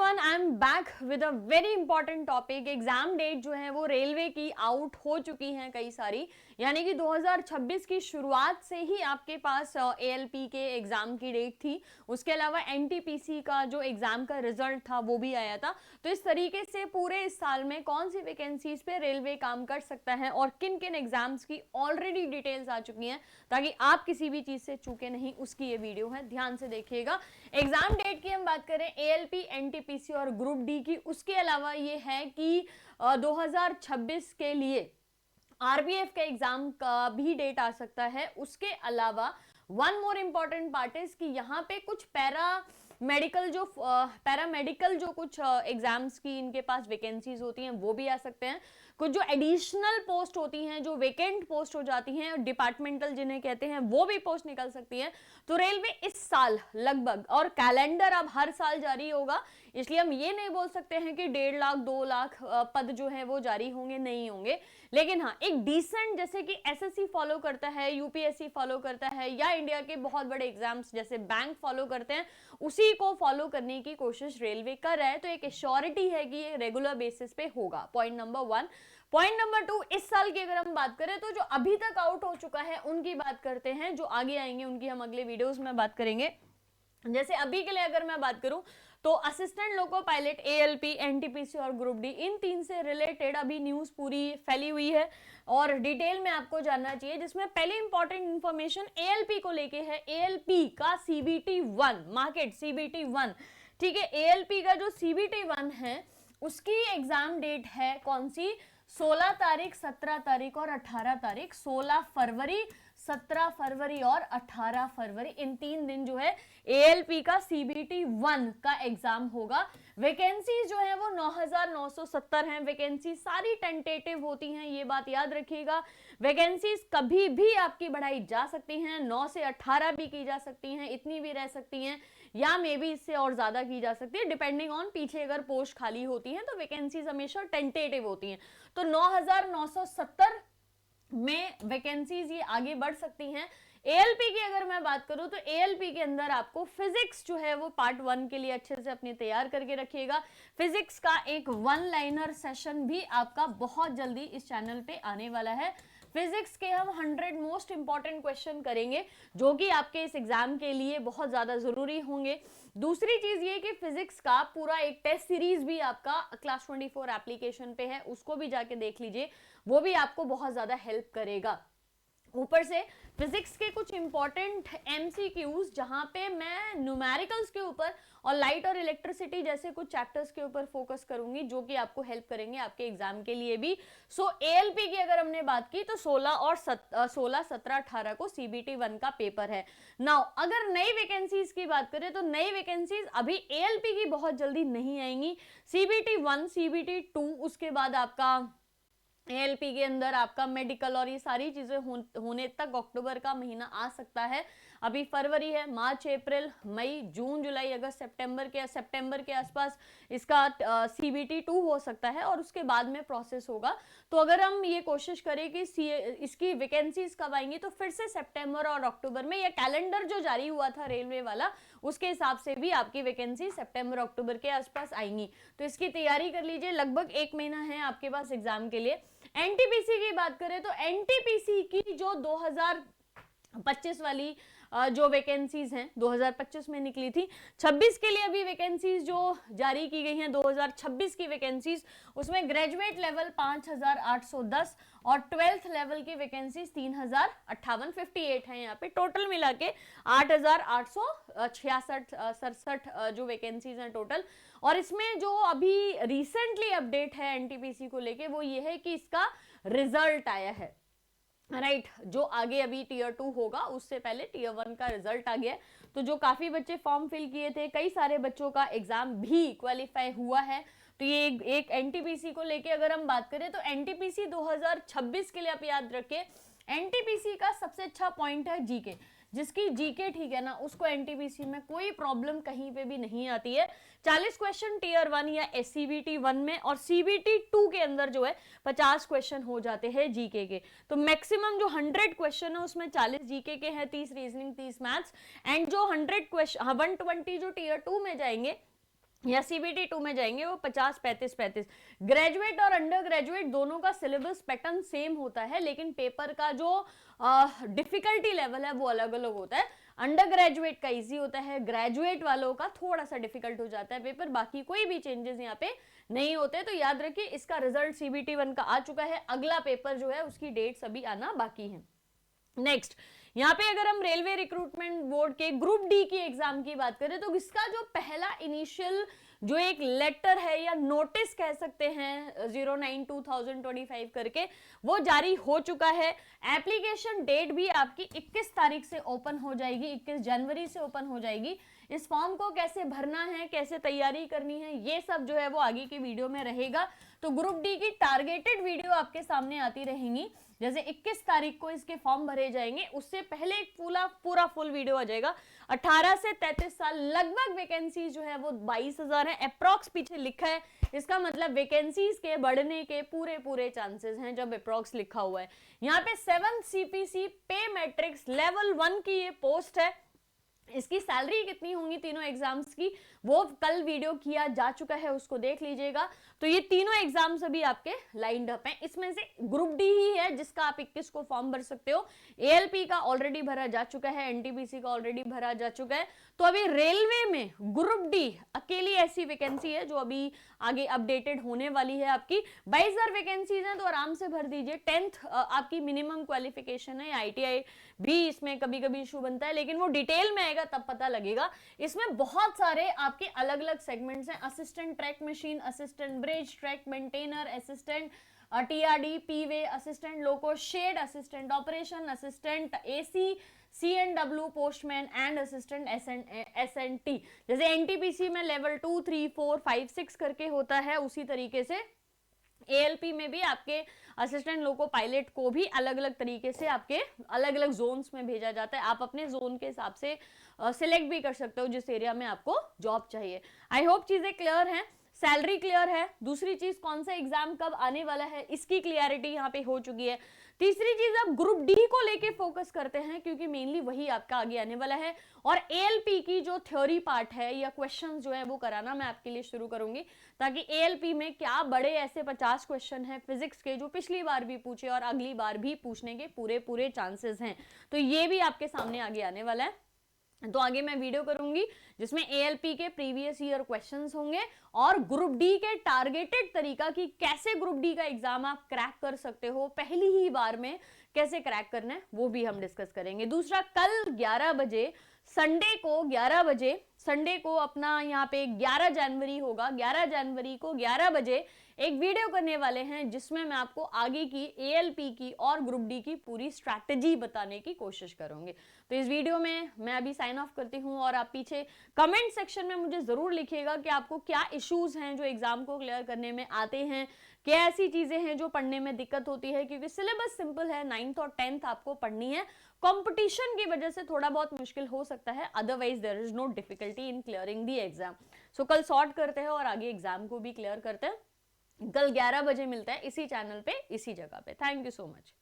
Everyone, I am back with a very important topic. Exam date जो है वो railway की आउट हो चुकी हैं कई सारी, यानी कि 2026 की शुरुआत से ही आपके पास एएलपी के एग्जाम की डेट थी। उसके अलावा एनटीपीसी का जो एग्जाम का रिजल्ट था वो भी आया था। तो इस तरीके से पूरे इस साल में कौन सी वैकेंसीज पे रेलवे काम कर सकता है और किन किन एग्जाम्स की ऑलरेडी डिटेल्स आ चुकी हैं, ताकि आप किसी भी चीज से चूके नहीं, उसकी ये वीडियो है, ध्यान से देखिएगा। एग्जाम डेट की हम बात करें एएलपी, एनटीपीसी और ग्रुप डी की, उसके अलावा ये है कि 2026 के लिए आरबीएफ का एग्जाम का भी डेट आ सकता है। उसके अलावा one more important part is कि यहाँ पे कुछ पैरामेडिकल जो कुछ एग्जाम्स की इनके पास वैकेंसीज होती हैं वो भी आ सकते हैं। कुछ जो एडिशनल पोस्ट होती हैं, जो वेकेंट पोस्ट हो जाती हैं, डिपार्टमेंटल जिन्हें कहते हैं, वो भी पोस्ट निकल सकती है। तो रेलवे इस साल लगभग, और कैलेंडर अब हर साल जारी होगा, इसलिए हम ये नहीं बोल सकते हैं कि 1.5 लाख 2 लाख पद जो है वो जारी होंगे, नहीं होंगे। लेकिन हाँ, एक डिसेंट, जैसे कि एसएससी फॉलो करता है, यूपीएससी फॉलो करता है, या इंडिया के बहुत बड़े एग्जाम्स जैसे बैंक फॉलो करते हैं, उसी को फॉलो करने की कोशिश रेलवे कर रहा है। तो एक एश्योरिटी है कि ये रेगुलर बेसिस पे होगा। Point number 1। पॉइंट नंबर 2, इस साल की अगर हम बात करें तो जो अभी तक आउट हो चुका है उनकी बात करते हैं, जो आगे आएंगे उनकी हम अगले वीडियोस में बात करेंगे। जैसे अभी के लिए अगर मैं बात करूं तो assistant loco pilot, ALP, NTPC और ग्रुप डी, इन 3 से रिलेटेड अभी न्यूज पूरी फैली हुई है और डिटेल में आपको जानना चाहिए। जिसमें पहले इंपॉर्टेंट इंफॉर्मेशन एएलपी को लेके है। एएलपी का सीबीटी 1 मार्केट, सीबीटी 1, ठीक है। एएलपी का जो सीबीटी 1 है उसकी एग्जाम डेट है कौन सी? 16 तारीख, 17 तारीख और 18 तारीख। 16 फरवरी, 17 फरवरी और 18 फरवरी, इन 3 दिन जो है एएलपी का सीबीटी 1 का एग्जाम होगा। वैकेंसीज जो है वो 9,970 हैं। वैकेंसी सारी टेंटेटिव होती हैं, ये बात याद रखिएगा। वैकेंसीज कभी भी आपकी बढ़ाई जा सकती हैं, 9 से 18 भी की जा सकती हैं, इतनी भी रह सकती हैं, या मे बी इससे और ज्यादा की जा सकती है, डिपेंडिंग ऑन पीछे अगर पोस्ट खाली होती हैं तो वैकेंसीज हमेशा टेंटेटिव होती हैं। तो 9,970 में वैकेंसीज ये आगे बढ़ सकती हैं। एएलपी की अगर मैं बात करूं तो एएलपी के अंदर आपको फिजिक्स जो है वो पार्ट 1 के लिए अच्छे से अपने तैयार करके रखिएगा। फिजिक्स का एक 1 लाइनर सेशन भी आपका बहुत जल्दी इस चैनल पे आने वाला है। फिजिक्स के हम 100 मोस्ट इंपॉर्टेंट क्वेश्चन करेंगे, जो कि आपके इस एग्जाम के लिए बहुत ज्यादा जरूरी होंगे। दूसरी चीज ये कि फिजिक्स का पूरा एक टेस्ट सीरीज भी आपका क्लास 24 एप्लीकेशन पे है, उसको भी जाके देख लीजिए, वो भी आपको बहुत ज्यादा हेल्प करेगा। ऊपर से फिजिक्स के कुछ इंपॉर्टेंट एमसीक्यूज, जहां पे मैं न्यूमेरिकल्स के ऊपर और लाइट और इलेक्ट्रिसिटी जैसे कुछ चैप्टर्स के ऊपर फोकस करूंगी, जो कि आपको हेल्प करेंगे आपके एग्जाम के लिए भी। सो एएलपी की अगर हमने बात की तो 16, 17, 18 को सीबीटी 1 का पेपर है। नाउ अगर नई वैकेंसीज की बात करें तो नई वैकेंसीज अभी एएलपी की बहुत जल्दी नहीं आएंगी। सीबीटी 1, सीबीटी 2, उसके बाद आपका एएलपी के अंदर आपका मेडिकल और ये सारी चीजें होने तक अक्टूबर का महीना आ सकता है। अभी फरवरी है, मार्च, अप्रैल, मई, जून, जुलाई, अगस्त, सितंबर के आसपास इसका सीबीटी 2 हो सकता है और उसके बाद में प्रोसेस होगा। तो अगर हम ये कोशिश करें कि इसकी वैकेंसीज कब आएंगी तो फिर से सितंबर और अक्टूबर में, या कैलेंडर जो जारी हुआ था रेलवे वाला उसके हिसाब से भी आपकी वैकेंसी सितंबर अक्टूबर के आसपास आएंगी। तो इसकी तैयारी कर लीजिए, लगभग 1 महीना है आपके पास एग्जाम के लिए। एनटीपीसी की बात करें तो एनटीपीसी की जो 2025 वाली जो वैकेंसीज हैं 2025 में निकली थी, 26 के लिए अभी वैकेंसीज जो जारी की गई हैं 2026 की वैकेंसीज, उसमें ग्रेजुएट लेवल 5,810 और 12th लेवल की वैकेंसीज 3,058 है। यहाँ पे टोटल मिला के 8,866 जो वैकेंसीज हैं टोटल। और इसमें जो अभी रिसेंटली अपडेट है एनटीपीसी को लेके वो ये है कि इसका रिजल्ट आया है, राइट। जो आगे अभी टीयर 2 होगा उससे पहले टीयर 1 का रिजल्ट आ गया। तो जो काफी बच्चे फॉर्म फिल किए थे, कई सारे बच्चों का एग्जाम भी क्वालिफाई हुआ है। तो ये एक एनटीपीसी को लेके अगर हम बात करें तो एनटीपीसी 2026 के लिए आप याद रखें, एनटीपीसी का सबसे अच्छा पॉइंट है जीके। जिसकी जीके ठीक है ना, उसको एनटीपीसी में कोई प्रॉब्लम कहीं पे भी नहीं आती है। 40 क्वेश्चन टीयर 1 या एससीबीटी 1 में, और सीबीटी 2 के अंदर जो है 50 क्वेश्चन हो जाते हैं जीके के। तो मैक्सिमम जो 100 क्वेश्चन है उसमें 40 जीके के हैं, 30 रीजनिंग, 30 मैथ्स, एंड जो 100 क्वेश्चन 120 जो टीयर 2 में जाएंगे या CBT 2 में जाएंगे वो 50, 35, 35। ग्रेजुएट और अंडर ग्रेजुएट दोनों का सिलेबस पैटर्न सेम होता है, लेकिन पेपर का जो डिफिकल्टी लेवल है वो अलग अलग होता है। अंडर ग्रेजुएट का इजी होता है, ग्रेजुएट वालों का थोड़ा सा डिफिकल्ट हो जाता है पेपर, बाकी कोई भी चेंजेस यहाँ पे नहीं होते। तो याद रखिए इसका रिजल्ट CBT 1 का आ चुका है, अगला पेपर जो है उसकी डेट्स अभी आना बाकी है। नेक्स्ट, यहाँ पे अगर हम रेलवे रिक्रूटमेंट बोर्ड के ग्रुप डी की एग्जाम की बात करें तो इसका जो पहला इनिशियल जो एक लेटर है या नोटिस कह सकते हैं 09/2025 करके, वो जारी हो चुका है। एप्लीकेशन डेट भी आपकी 21 तारीख से ओपन हो जाएगी, 21 जनवरी से ओपन हो जाएगी। इस फॉर्म को कैसे भरना है, कैसे तैयारी करनी है, ये सब जो है वो आगे की वीडियो में रहेगा। तो ग्रुप डी की टारगेटेड वीडियो आपके सामने आती रहेंगी। जैसे 21 तारीख को इसके फॉर्म भरे जाएंगे, उससे पहले एक पूरा फुल वीडियो आ जाएगा। 18 से 33 साल लगभग वैकेंसी जो है वो 22,000 है अप्रॉक्स, पीछे लिखा है, इसका मतलब वैकेंसीज के बढ़ने के पूरे चांसेस हैं जब अप्रॉक्स लिखा हुआ है। यहाँ पे 7th CPC पे मैट्रिक्स लेवल 1 की ये पोस्ट है। इसकी सैलरी कितनी होंगी तीनों एग्जाम्स की, वो कल वीडियो किया जा चुका है, उसको देख लीजिएगा। तो ये तीनों एग्जाम्स अभी आपके लाइंड अप हैं, इसमें से ग्रुप डी ही है जिसका आप 21 को फॉर्म भर सकते हो। ALP का ऑलरेडी भरा जा चुका है, NTPC का ऑलरेडी भरा जा चुका है। तो अभी रेलवे में ग्रुप डी अकेली ऐसी वैकेंसी है जो अभी आगे अपडेटेड होने वाली है आपकी। 22,000 वैकेंसीज हैं तो आराम से भर दीजिए। 10th आपकी मिनिमम क्वालिफिकेशन है, ITI भी इसमें कभी कभी इशू बनता है, लेकिन वो डिटेल में आएगा तब पता लगेगा। इसमें बहुत सारे आपके अलग अलग सेगमेंट्स हैं, assistant track machine, assistant bridge track maintainer, assistant TRD p way, assistant loco shed, assistant operation, assistant AC CNW postman and assistant SNT। जैसे NTPC में लेवल 2, 3, 4, 5, 6 करके होता है, उसी तरीके से ALP में भी आपके असिस्टेंट लोको पायलट को भी अलग अलग तरीके से आपके अलग अलग जोन्स में भेजा जाता है। आप अपने जोन के हिसाब से सिलेक्ट भी कर सकते हो जिस एरिया में आपको जॉब चाहिए। आई होप चीजें क्लियर हैं, सैलरी क्लियर है। दूसरी चीज कौन सा एग्जाम कब आने वाला है इसकी क्लियरिटी यहाँ पे हो चुकी है। तीसरी चीज आप ग्रुप डी को लेके फोकस करते हैं क्योंकि मेनली वही आपका आगे आने वाला है। और ALP की जो थ्योरी पार्ट है या क्वेश्चंस जो है वो कराना मैं आपके लिए शुरू करूंगी, ताकि ALP में क्या बड़े ऐसे 50 क्वेश्चन हैं फिजिक्स के जो पिछली बार भी पूछे और अगली बार भी पूछने के पूरे चांसेस हैं। तो ये भी आपके सामने आगे आने वाला है। तो आगे मैं वीडियो करूंगी जिसमें ALP के प्रीवियस ईयर क्वेश्चंस होंगे और ग्रुप डी के टारगेटेड तरीका की कैसे ग्रुप डी का एग्जाम आप क्रैक कर सकते हो, पहली ही बार में कैसे क्रैक करना है वो भी हम डिस्कस करेंगे। दूसरा, कल 11 बजे संडे को 11 बजे संडे को अपना यहाँ पे 11 जनवरी होगा, 11 जनवरी को 11 बजे एक वीडियो करने वाले हैं जिसमें मैं आपको आगे की ALP की और ग्रुप डी की पूरी स्ट्रैटेजी बताने की कोशिश करूंगी। तो इस वीडियो में मैं अभी साइन ऑफ करती हूँ और आप पीछे कमेंट सेक्शन में मुझे जरूर लिखिएगा कि आपको क्या इश्यूज हैं जो एग्जाम को क्लियर करने में आते हैं, क्या ऐसी चीजें हैं जो पढ़ने में दिक्कत होती है, क्योंकि सिलेबस सिंपल है, 9th और 10th आपको पढ़नी है। कंपटीशन की वजह से थोड़ा बहुत मुश्किल हो सकता है, otherwise there is no difficulty in clearing the exam. So कल सॉर्ट करते हैं और आगे एग्जाम को भी क्लियर करते हैं। कल 11 बजे मिलता है इसी चैनल पे, इसी जगह पे। Thank you so much.